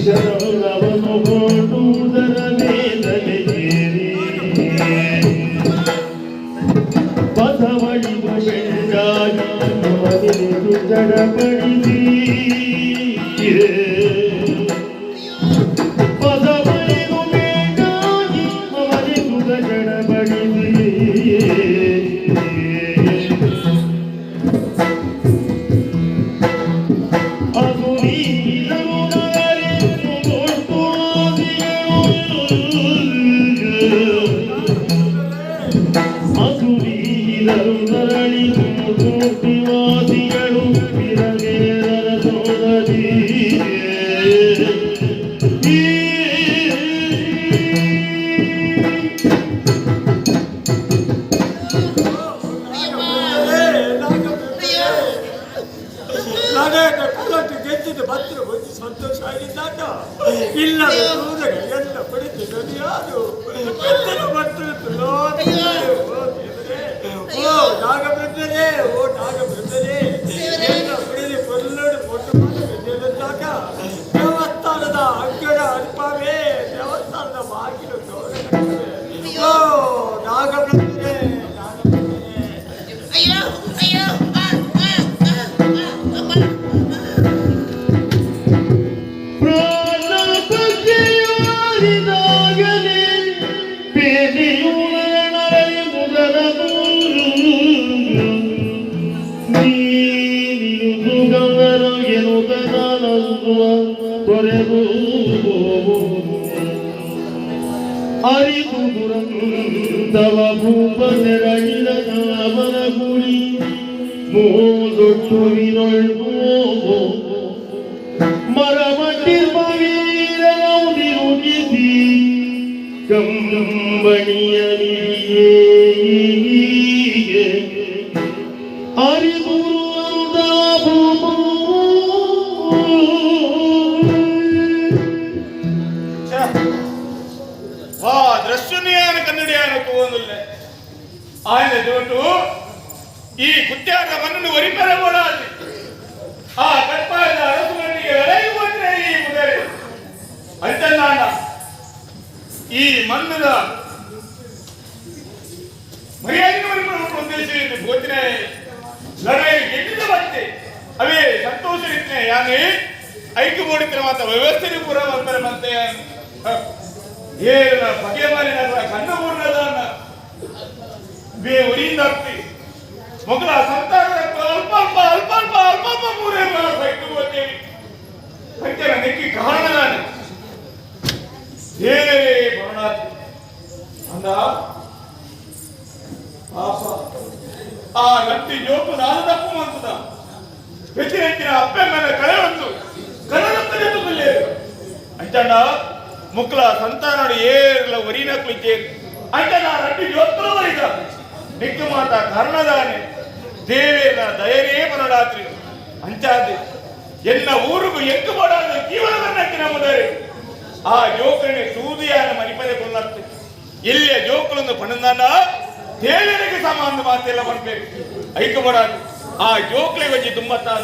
ಶರಣವನು ಕೊಂಡುದರ ವೇದನೆಯೇರಿ ಪದವಳಿದು ಬೆಂಡಾಗಿ ಅವನಿದು ಜಡಪಡಿಸಿ ಪದವಳಿದು ಬೆಂಡಾಗಿ ಅವನಿದು ಜಡಪಡಿಸಿ ಮೂರ್ತಿವಾದಿಗಳು ವಿರವೇದರ ಸೋದರಿ ಗೆದ್ದಿದ್ದು ಭದ್ರ ಬಂದು ಸಂತೋಷ ಆಗಿದ್ದಾಗ ಇಲ್ಲ ಎಲ್ಲ ಪಡೆದು ನದಿಯಾದು ಓ ನಾಗಬ್ರಹ್ಮರೇ ಓ ನಾಗಬ್ರಹ್ಮರೇ ಎಲ್ಲ ಪಡೆದು ಕೊಲ್ಲೋಡು ಕೊಟ್ಟು ಗೆದ್ದಾಗ ದೇವಸ್ಥಾನದ ಅಂಗಡ ಅಲ್ಪವೇ ದೇವಸ್ಥಾನದ ಬಾಗಿಲು ಓ ನಾಗಬ್ರಹ್ಮರೇ ಅಯ್ಯೋ ಅಯ್ಯೋ ಅರಿತು ದುರಂತವ ಭೂಪನೆರಗಿದ ಅವನ ಗುಡಿ ಮೂದೊಟ್ಟು ವಿನೊಳ್ಬೋ ಮರಮಟ್ಟಿರ್ಮವೀರನೌದಿರುಗಿಸಿ ಕಂಬಣಿಯ ಅರಿತು ದೃಶ್ಯನಿಯಾನ ಕನ್ನಡಿಯಾನ ತೋಂದಿಲ್ಲ ఆయన చోటు ఈ కుత్యాక మన్నును వరిపెరగొడాలి ఆ కట్పాల అరసుమణికి వెలగిపోతే ఈ ముదరి అంతన్నాన ఈ మన్నుల మర్యాదను వరిపెరగొಟ್ಟು ಉದ್ದೇಶಿ ಭೋಜನೆ ಲಡಾಯಿ ಗೆದ್ದಿದ ಮತ್ತೆ ಅವೇ ಸಂತೋಷ ಇತ್ತನೆ ಯಾನೆ ಐಕ್ಯ ಮೂಡಿದ್ರೆ ಮಾತ್ರ ವ್ಯವಸ್ಥೆಗೆ ಪೂರ ಬರ್ತಾರೆ ಮತ್ತೆ ಏನ ಬಗೆ ಮಾರಿನ ಕಣ್ಣು ಮೂರ್ನದಾನ ಬೇ ಉರಿಯಿಂದಾಗ್ತಿ ಮಗಳ ಸಂತಾನದ ಅಲ್ಪ ಅಲ್ಪ ಅಲ್ಪ ಅಲ್ಪ ಅಲ್ಪ ಅಲ್ಪ ಮೂರೇ ಬೈಕು ಹೋಗ್ತೇವೆ ಅಂತೆನ ನೆಕ್ಕಿ ಕಾರಣದಾನ ಏನೇ ಬರಣಾತಿ ಅಂದ ಪಾಪ ಆ ನತ್ತಿ ಜೋಕು ನಾನು ತಪ್ಪು ಅಂತದ ಹೆಚ್ಚಿನ ಹೆಚ್ಚಿನ ಅಪ್ಪೆ ಮೇಲೆ ಕಳೆ ಒಂದು ಕನ್ನಡತ್ತನೇ ತುಂಬಲೇ ಅಂಚಣ್ಣ ಮುಕ್ಲ ಸಂತಾನಡು ಏರ್ಲ ಒರಿನಕ್ಲು ಇದ್ದೇನೆ ಅಂಚಣ್ಣ ರಡ್ಡಿ ಜೋತ್ಪುರ ವರಿದ ನಿಕ್ಕ ಮಾತ ಕರ್ಣದಾನೆ ದೇವೇನ ದಯರೇ ಮನಡಾತ್ರಿ ಅಂಚಾದೆ ಎನ್ನ ಊರಿಗೂ ಎಂಕು ಮಾಡಾದ ಜೀವನವನ್ನಕ್ಕೆ ನಮ್ಮದರೆ ಆ ಜೋಕನೆ ಸೂದಿಯಾನ ಮನಿಪದೆ ಕೊಲ್ಲತ್ತೆ ಇಲ್ಲಿಯ ಜೋಕಲನ್ನು ಪಣಂದಾನ ದೇವೇನಿಗೆ ಸಮಾನ ಮಾತೆಲ್ಲ ಮಾಡಬೇಕು ಐಕ ಮಾಡಾದು ಆ ಜೋಕ್ಲೆ ಬಜ್ಜಿ ತುಂಬತ್ತಾದ